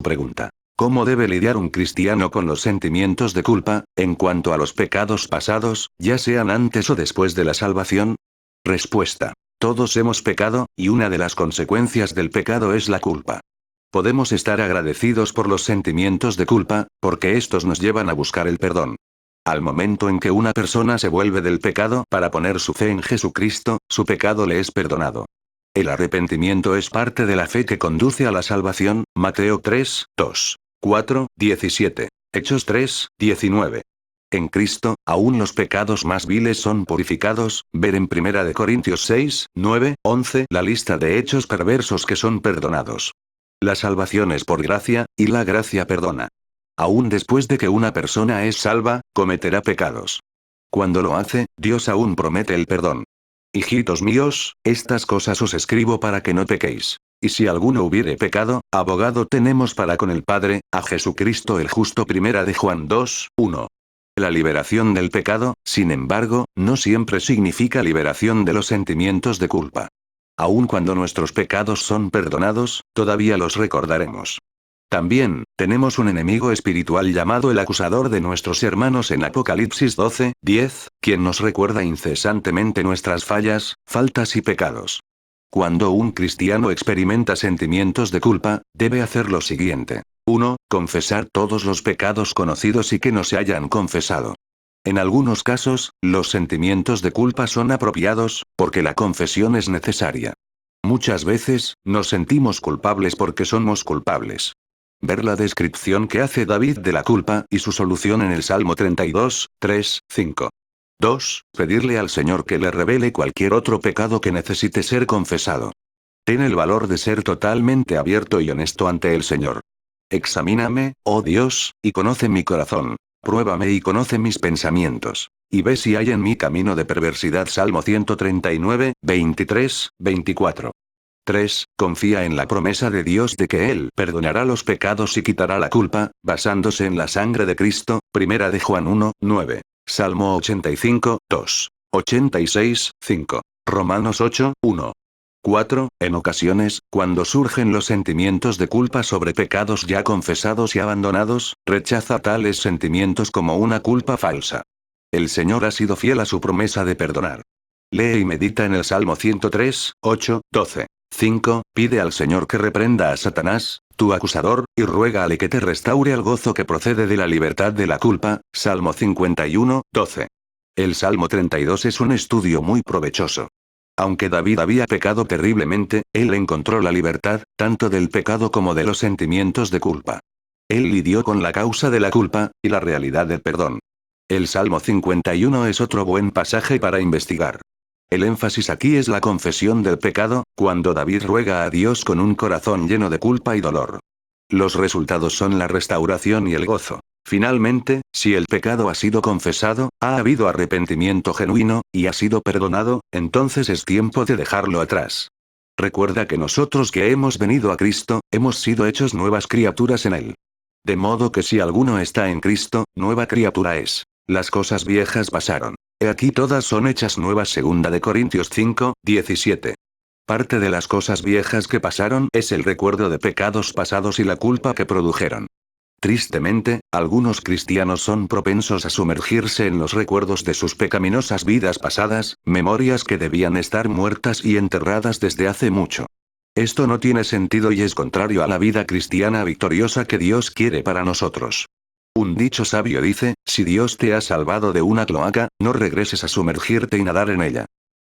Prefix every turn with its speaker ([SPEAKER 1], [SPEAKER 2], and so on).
[SPEAKER 1] Pregunta. ¿Cómo debe lidiar un cristiano con los sentimientos de culpa, en cuanto a los pecados pasados, ya sean antes o después de la salvación? Respuesta. Todos hemos pecado, y una de las consecuencias del pecado es la culpa. Podemos estar agradecidos por los sentimientos de culpa, porque estos nos llevan a buscar el perdón. Al momento en que una persona se vuelve del pecado para poner su fe en Jesucristo, su pecado le es perdonado. El arrepentimiento es parte de la fe que conduce a la salvación, Mateo 3, 2. 4, 17. Hechos 3, 19. En Cristo, aún los pecados más viles son purificados, ver en 1 Corintios 6, 9, 11 la lista de hechos perversos que son perdonados. La salvación es por gracia, y la gracia perdona. Aún después de que una persona es salva, cometerá pecados. Cuando lo hace, Dios aún promete el perdón. Hijitos míos, estas cosas os escribo para que no pequéis. Y si alguno hubiere pecado, abogado tenemos para con el Padre, a Jesucristo el justo. 1 de Juan 2, 1. La liberación del pecado, sin embargo, no siempre significa liberación de los sentimientos de culpa. Aun cuando nuestros pecados son perdonados, todavía los recordaremos. También, tenemos un enemigo espiritual llamado el acusador de nuestros hermanos en Apocalipsis 12, 10, quien nos recuerda incesantemente nuestras fallas, faltas y pecados. Cuando un cristiano experimenta sentimientos de culpa, debe hacer lo siguiente. 1. Confesar todos los pecados conocidos y que no se hayan confesado. En algunos casos, los sentimientos de culpa son apropiados, porque la confesión es necesaria. Muchas veces, nos sentimos culpables porque somos culpables. Ver la descripción que hace David de la culpa y su solución en el Salmo 32, 3, 5. 2. Pedirle al Señor que le revele cualquier otro pecado que necesite ser confesado. Ten el valor de ser totalmente abierto y honesto ante el Señor. Examíname, oh Dios, y conoce mi corazón. Pruébame y conoce mis pensamientos. Y ve si hay en mí camino de perversidad. Salmo 139, 23, 24. 3. Confía en la promesa de Dios de que Él perdonará los pecados y quitará la culpa, basándose en la sangre de Cristo. 1 de Juan 1, 9. Salmo 85, 2. 86, 5. Romanos 8, 1. 4. En ocasiones, cuando surgen los sentimientos de culpa sobre pecados ya confesados y abandonados, rechaza tales sentimientos como una culpa falsa. El Señor ha sido fiel a su promesa de perdonar. Lee y medita en el Salmo 103, 8, 12. 5. Pide al Señor que reprenda a Satanás, tu acusador, y ruégale que te restaure al gozo que procede de la libertad de la culpa. Salmo 51, 12. El Salmo 32 es un estudio muy provechoso. Aunque David había pecado terriblemente, él encontró la libertad, tanto del pecado como de los sentimientos de culpa. Él lidió con la causa de la culpa, y la realidad del perdón. El Salmo 51 es otro buen pasaje para investigar. El énfasis aquí es la confesión del pecado, cuando David ruega a Dios con un corazón lleno de culpa y dolor. Los resultados son la restauración y el gozo. Finalmente, si el pecado ha sido confesado, ha habido arrepentimiento genuino, y ha sido perdonado, entonces es tiempo de dejarlo atrás. Recuerda que nosotros que hemos venido a Cristo, hemos sido hechos nuevas criaturas en Él. De modo que si alguno está en Cristo, nueva criatura es. Las cosas viejas pasaron. He aquí todas son hechas nuevas. 2 de Corintios 5, 17. Parte de las cosas viejas que pasaron es el recuerdo de pecados pasados y la culpa que produjeron. Tristemente, algunos cristianos son propensos a sumergirse en los recuerdos de sus pecaminosas vidas pasadas, memorias que debían estar muertas y enterradas desde hace mucho. Esto no tiene sentido y es contrario a la vida cristiana victoriosa que Dios quiere para nosotros. Un dicho sabio dice, si Dios te ha salvado de una cloaca, no regreses a sumergirte y nadar en ella.